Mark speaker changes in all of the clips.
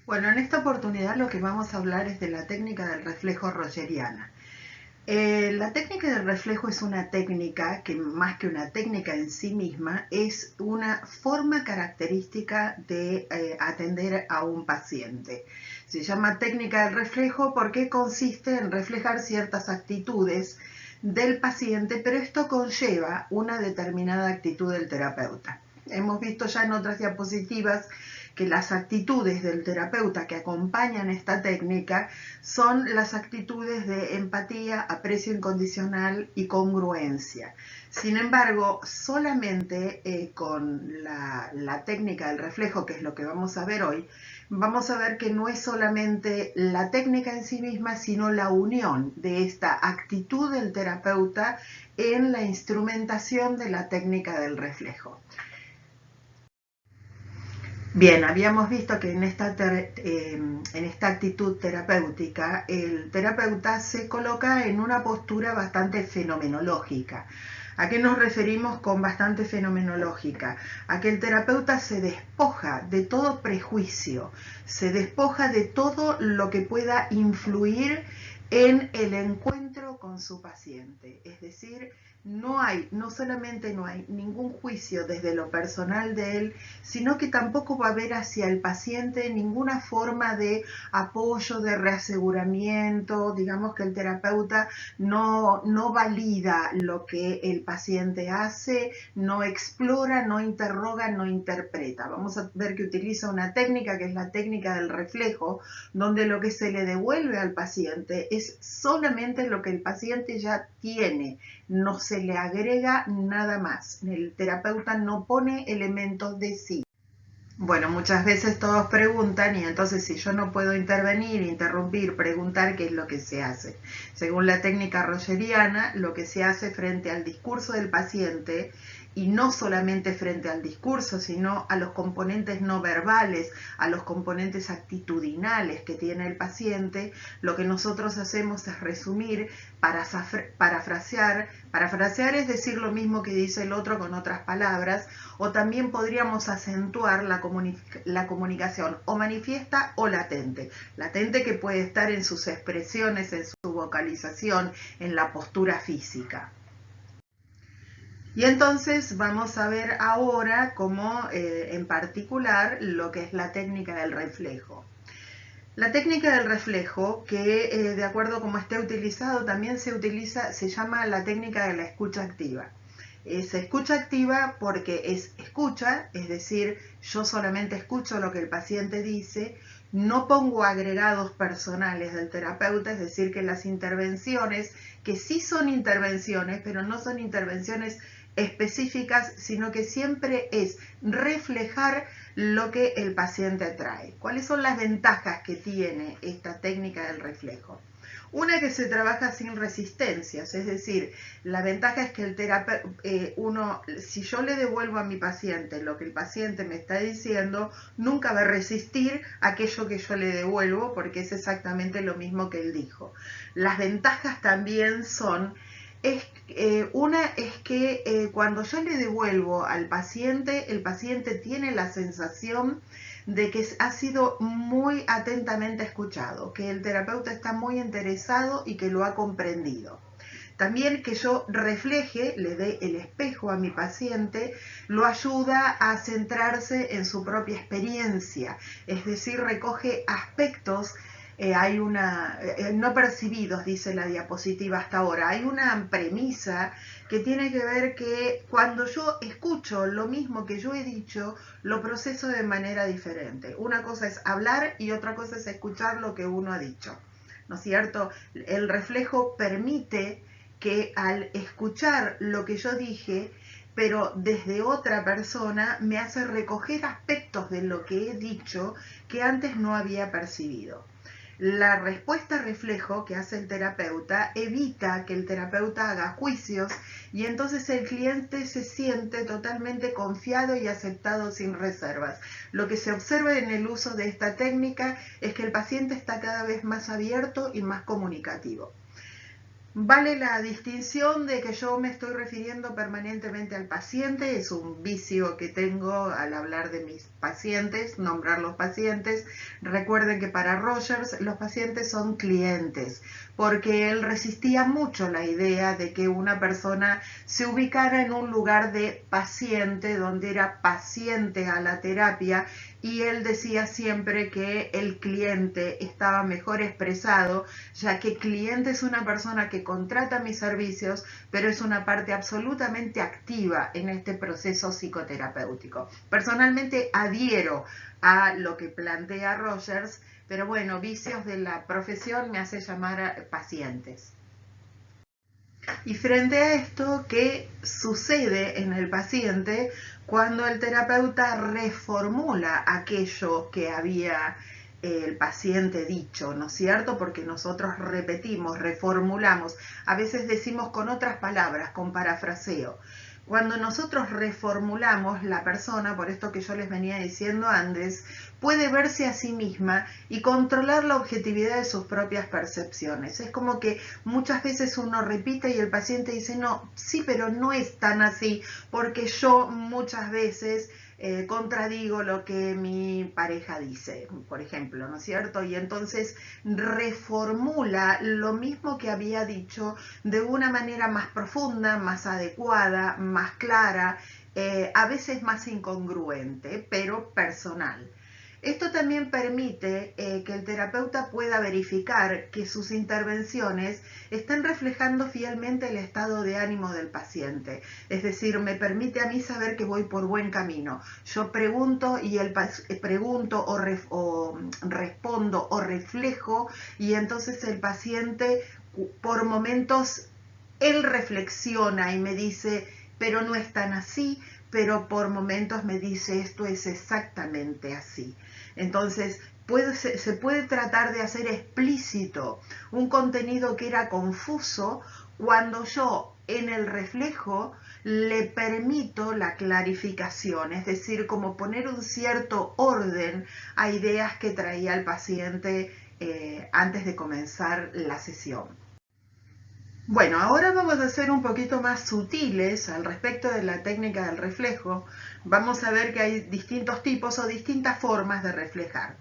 Speaker 1: Bueno, en esta oportunidad lo que vamos a hablar es de la técnica del reflejo rogeriana. La técnica del reflejo es una técnica que más que una técnica en sí misma es una forma característica de atender a un paciente. Se llama técnica del reflejo porque consiste en reflejar ciertas actitudes del paciente, pero esto conlleva una determinada actitud del terapeuta. Hemos visto ya en otras diapositivas que las actitudes del terapeuta que acompañan esta técnica son las actitudes de empatía, aprecio incondicional y congruencia. Sin embargo, solamente con la técnica del reflejo, que es lo que vamos a ver hoy, vamos a ver que no es solamente la técnica en sí misma, sino la unión de esta actitud del terapeuta en la instrumentación de la técnica del reflejo. Bien, habíamos visto que en esta actitud terapéutica el terapeuta se coloca en una postura bastante fenomenológica. ¿A qué nos referimos con bastante fenomenológica? A que el terapeuta se despoja de todo prejuicio, se despoja de todo lo que pueda influir en el encuentro con su paciente. Es decir, no solamente no hay ningún juicio desde lo personal de él, sino que tampoco va a haber hacia el paciente ninguna forma de apoyo, de reaseguramiento. Digamos que el terapeuta no valida lo que el paciente hace, no explora, no interroga, no interpreta. Vamos a ver que utiliza una técnica que es la técnica del reflejo, donde lo que se le devuelve al paciente es solamente lo que el paciente ya tiene, no se le agrega nada más. El terapeuta no pone elementos de sí. Bueno, muchas veces todos preguntan y entonces si yo no puedo intervenir, interrumpir, preguntar qué es lo que se hace. Según la técnica rogeriana, lo que se hace frente al discurso del paciente, y no solamente frente al discurso, sino a los componentes no verbales, a los componentes actitudinales que tiene el paciente, lo que nosotros hacemos es resumir, parafrasear. Parafrasear es decir lo mismo que dice el otro con otras palabras, o también podríamos acentuar la comunicación o manifiesta o latente. Latente que puede estar en sus expresiones, en su vocalización, en la postura física. Y entonces vamos a ver ahora cómo en particular lo que es la técnica del reflejo. La técnica del reflejo, que de acuerdo a cómo esté utilizado, también se llama la técnica de la escucha activa. Se escucha activa porque es escucha, es decir, yo solamente escucho lo que el paciente dice, no pongo agregados personales del terapeuta, es decir, que las intervenciones, que sí son intervenciones, pero no son intervenciones específicas, sino que siempre es reflejar lo que el paciente trae. ¿Cuáles son las ventajas que tiene esta técnica del reflejo? Una, que se trabaja sin resistencias, es decir, la ventaja es que el terapeuta, si yo le devuelvo a mi paciente lo que el paciente me está diciendo, nunca va a resistir aquello que yo le devuelvo porque es exactamente lo mismo que él dijo. Las ventajas también son una es que cuando yo le devuelvo al paciente, el paciente tiene la sensación de que ha sido muy atentamente escuchado, que el terapeuta está muy interesado y que lo ha comprendido. También que yo refleje, le dé el espejo a mi paciente, lo ayuda a centrarse en su propia experiencia, es decir, recoge aspectos no percibidos, dice la diapositiva hasta ahora. Hay una premisa que tiene que ver que cuando yo escucho lo mismo que yo he dicho, lo proceso de manera diferente. Una cosa es hablar y otra cosa es escuchar lo que uno ha dicho, ¿no es cierto? El reflejo permite que al escuchar lo que yo dije, pero desde otra persona, me hace recoger aspectos de lo que he dicho que antes no había percibido. La respuesta reflejo que hace el terapeuta evita que el terapeuta haga juicios y entonces el cliente se siente totalmente confiado y aceptado sin reservas. Lo que se observa en el uso de esta técnica es que el paciente está cada vez más abierto y más comunicativo. Vale la distinción de que yo me estoy refiriendo permanentemente al paciente, es un vicio que tengo al hablar de mis pacientes, nombrar los pacientes. Recuerden que para Rogers los pacientes son clientes, porque él resistía mucho la idea de que una persona se ubicara en un lugar de paciente, donde era paciente a la terapia, y él decía siempre que el cliente estaba mejor expresado, ya que cliente es una persona que contrata mis servicios, pero es una parte absolutamente activa en este proceso psicoterapéutico. Personalmente adhiero a lo que plantea Rogers, pero bueno, vicios de la profesión me hace llamar a pacientes. Y frente a esto, ¿qué sucede en el paciente cuando el terapeuta reformula aquello que había el paciente dicho, ¿no es cierto? Porque nosotros repetimos, reformulamos, a veces decimos con otras palabras, con parafraseo. Cuando nosotros reformulamos, la persona, por esto que yo les venía diciendo antes, puede verse a sí misma y controlar la objetividad de sus propias percepciones. Es como que muchas veces uno repite y el paciente dice, no, sí, pero no es tan así, porque yo muchas veces contradigo lo que mi pareja dice, por ejemplo, ¿no es cierto? Y entonces reformula lo mismo que había dicho de una manera más profunda, más adecuada, más clara, a veces más incongruente, pero personal. Esto también permite que el terapeuta pueda verificar que sus intervenciones están reflejando fielmente el estado de ánimo del paciente. Es decir, me permite a mí saber que voy por buen camino. Yo pregunto y pregunto o respondo o reflejo, y entonces el paciente por momentos él reflexiona y me dice, pero no es tan así, pero por momentos me dice, esto es exactamente así. Entonces, se puede tratar de hacer explícito un contenido que era confuso cuando yo en el reflejo le permito la clarificación, es decir, como poner un cierto orden a ideas que traía el paciente antes de comenzar la sesión. Bueno, ahora vamos a ser un poquito más sutiles al respecto de la técnica del reflejo. Vamos a ver que hay distintos tipos o distintas formas de reflejar.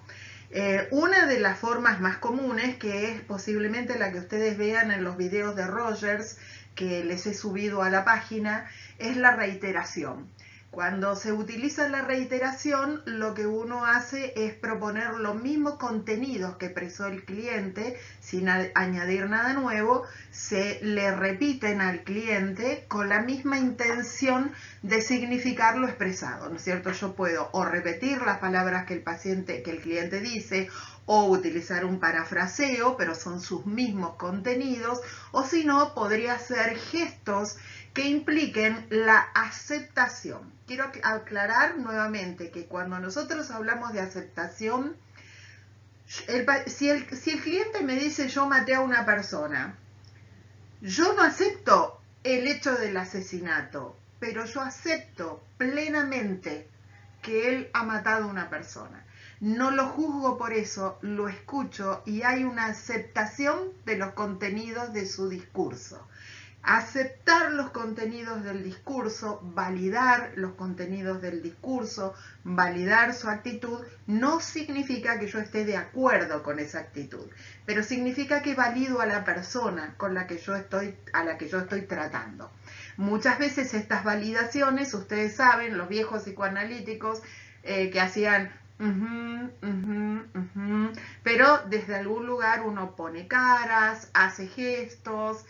Speaker 1: Una de las formas más comunes, que es posiblemente la que ustedes vean en los videos de Rogers que les he subido a la página, es la reiteración. Cuando se utiliza la reiteración, lo que uno hace es proponer los mismos contenidos que expresó el cliente, sin añadir nada nuevo, se le repiten al cliente con la misma intención de significar lo expresado, ¿no es cierto? Yo puedo o repetir las palabras que el cliente dice, o utilizar un parafraseo, pero son sus mismos contenidos, o si no, podría hacer gestos que impliquen la aceptación. Quiero aclarar nuevamente que cuando nosotros hablamos de aceptación, si el cliente me dice yo maté a una persona, yo no acepto el hecho del asesinato, pero yo acepto plenamente que él ha matado a una persona. No lo juzgo por eso, lo escucho y hay una aceptación de los contenidos de su discurso. Aceptar los contenidos del discurso, validar los contenidos del discurso, validar su actitud, no significa que yo esté de acuerdo con esa actitud, pero significa que valido a la persona con la que yo estoy tratando. Muchas veces estas validaciones, ustedes saben, los viejos psicoanalíticos que hacían pero desde algún lugar uno pone caras, hace gestos,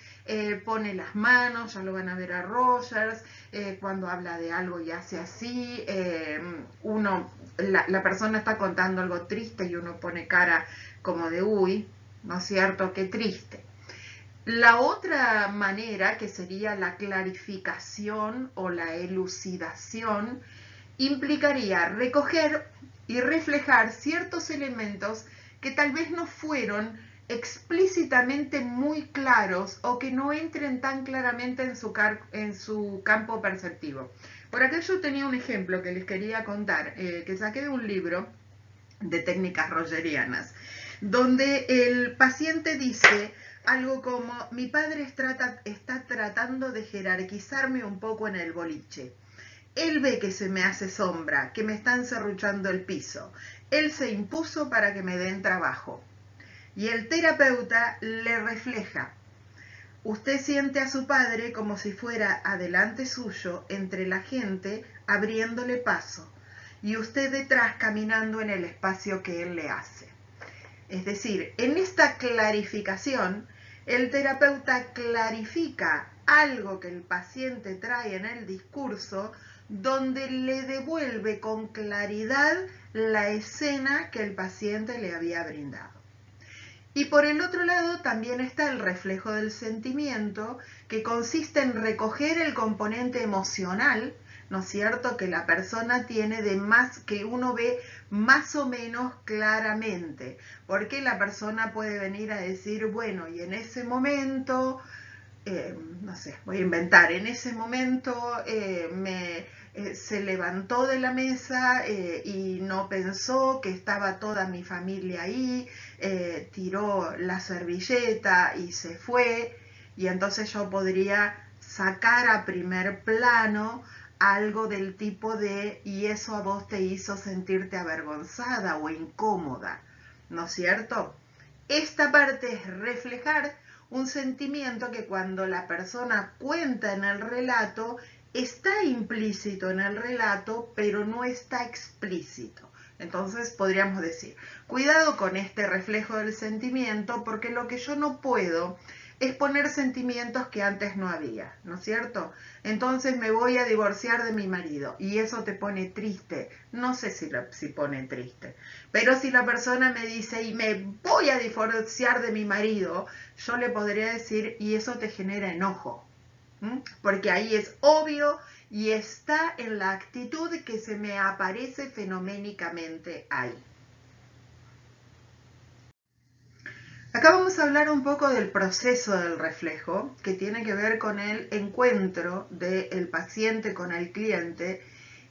Speaker 1: pone las manos, ya lo van a ver a Rogers, cuando habla de algo y hace así, la persona está contando algo triste y uno pone cara como de uy, ¿no es cierto? Qué triste. La otra manera, que sería la clarificación o la elucidación, implicaría recoger y reflejar ciertos elementos que tal vez no fueron explícitamente muy claros o que no entren tan claramente en su campo perceptivo. Por acá yo tenía un ejemplo que les quería contar, que saqué de un libro de técnicas rogerianas, donde el paciente dice, Algo como, mi padre está tratando de jerarquizarme un poco en el boliche. Él ve que se me hace sombra, que me están serruchando el piso. Él se impuso para que me den trabajo. Y el terapeuta le refleja. Usted siente a su padre como si fuera adelante suyo, entre la gente, abriéndole paso, y usted detrás caminando en el espacio que él le hace. Es decir, en esta clarificación, el terapeuta clarifica algo que el paciente trae en el discurso, donde le devuelve con claridad la escena que el paciente le había brindado. Y por el otro lado también está el reflejo del sentimiento, que consiste en recoger el componente emocional, ¿no es cierto?, que la persona tiene de más, que uno ve más o menos claramente, porque la persona puede venir a decir, bueno, y en ese momento, no sé, voy a inventar, en ese momento se levantó de la mesa y no pensó que estaba toda mi familia ahí, tiró la servilleta y se fue, y entonces yo podría sacar a primer plano algo del tipo de, y eso a vos te hizo sentirte avergonzada o incómoda, ¿no es cierto? Esta parte es reflejar un sentimiento que cuando la persona cuenta en el relato, está implícito en el relato, pero no está explícito. Entonces podríamos decir, cuidado con este reflejo del sentimiento, porque lo que yo no puedo es poner sentimientos que antes no había, ¿no es cierto? Entonces me voy a divorciar de mi marido y eso te pone triste. No sé si pone triste, pero si la persona me dice y me voy a divorciar de mi marido, yo le podría decir y eso te genera enojo, porque ahí es obvio y está en la actitud que se me aparece fenoménicamente ahí. Acá vamos a hablar un poco del proceso del reflejo, que tiene que ver con el encuentro del paciente con el cliente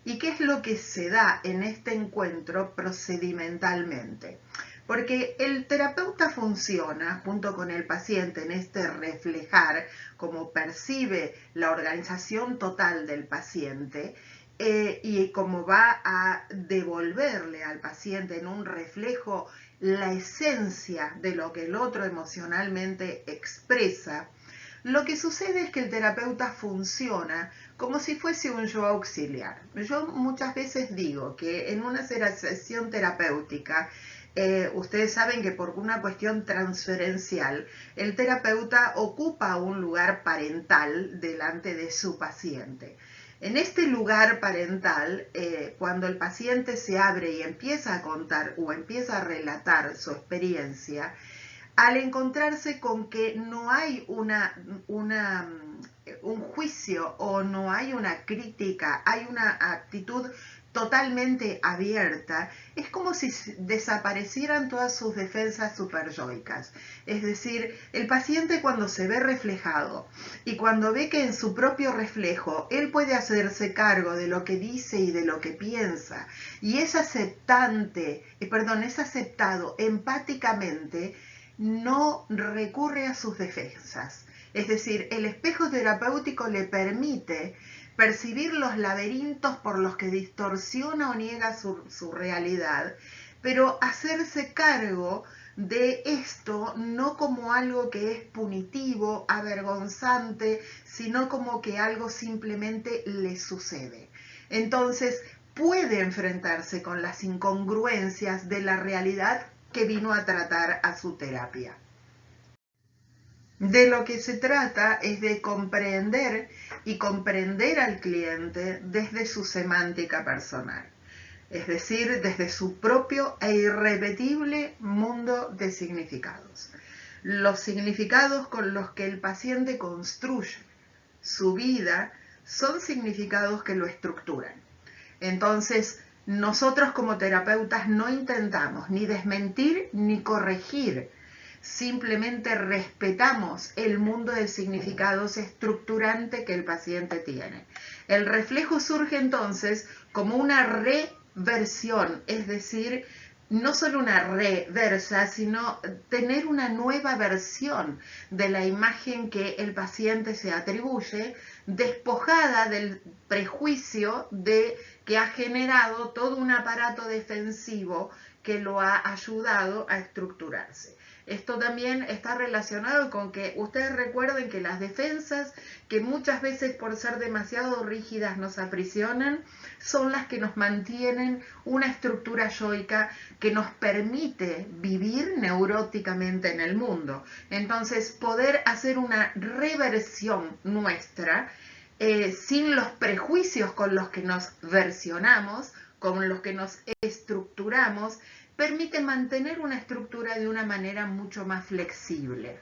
Speaker 1: y qué es lo que se da en este encuentro procedimentalmente. Porque el terapeuta funciona junto con el paciente en este reflejar, como percibe la organización total del paciente, y como va a devolverle al paciente en un reflejo la esencia de lo que el otro emocionalmente expresa. Lo que sucede es que el terapeuta funciona como si fuese un yo auxiliar. Yo muchas veces digo que en una sesión terapéutica, ustedes saben que por una cuestión transferencial, el terapeuta ocupa un lugar parental delante de su paciente. En este lugar parental, cuando el paciente se abre y empieza a contar o empieza a relatar su experiencia, al encontrarse con que no hay un juicio o no hay una crítica, hay una actitud totalmente abierta, es como si desaparecieran todas sus defensas superyoicas. Es decir, el paciente cuando se ve reflejado y cuando ve que en su propio reflejo él puede hacerse cargo de lo que dice y de lo que piensa y es aceptado empáticamente, no recurre a sus defensas. Es decir, el espejo terapéutico le permite percibir los laberintos por los que distorsiona o niega su realidad, pero hacerse cargo de esto no como algo que es punitivo, avergonzante, sino como que algo simplemente le sucede. Entonces, puede enfrentarse con las incongruencias de la realidad que vino a tratar a su terapia. De lo que se trata es de comprender y comprender al cliente desde su semántica personal, es decir, desde su propio e irrepetible mundo de significados. Los significados con los que el paciente construye su vida son significados que lo estructuran. Entonces, nosotros como terapeutas no intentamos ni desmentir ni corregir, simplemente respetamos el mundo de significados estructurante que el paciente tiene. El reflejo surge entonces como una reversión, es decir, no solo una reversa, sino tener una nueva versión de la imagen que el paciente se atribuye, despojada del prejuicio de que ha generado todo un aparato defensivo que lo ha ayudado a estructurarse. Esto también está relacionado con que ustedes recuerden que las defensas, que muchas veces por ser demasiado rígidas nos aprisionan, son las que nos mantienen una estructura yoica que nos permite vivir neuróticamente en el mundo. Entonces, poder hacer una reversión nuestra sin los prejuicios con los que nos versionamos, con los que nos estructuramos, permite mantener una estructura de una manera mucho más flexible.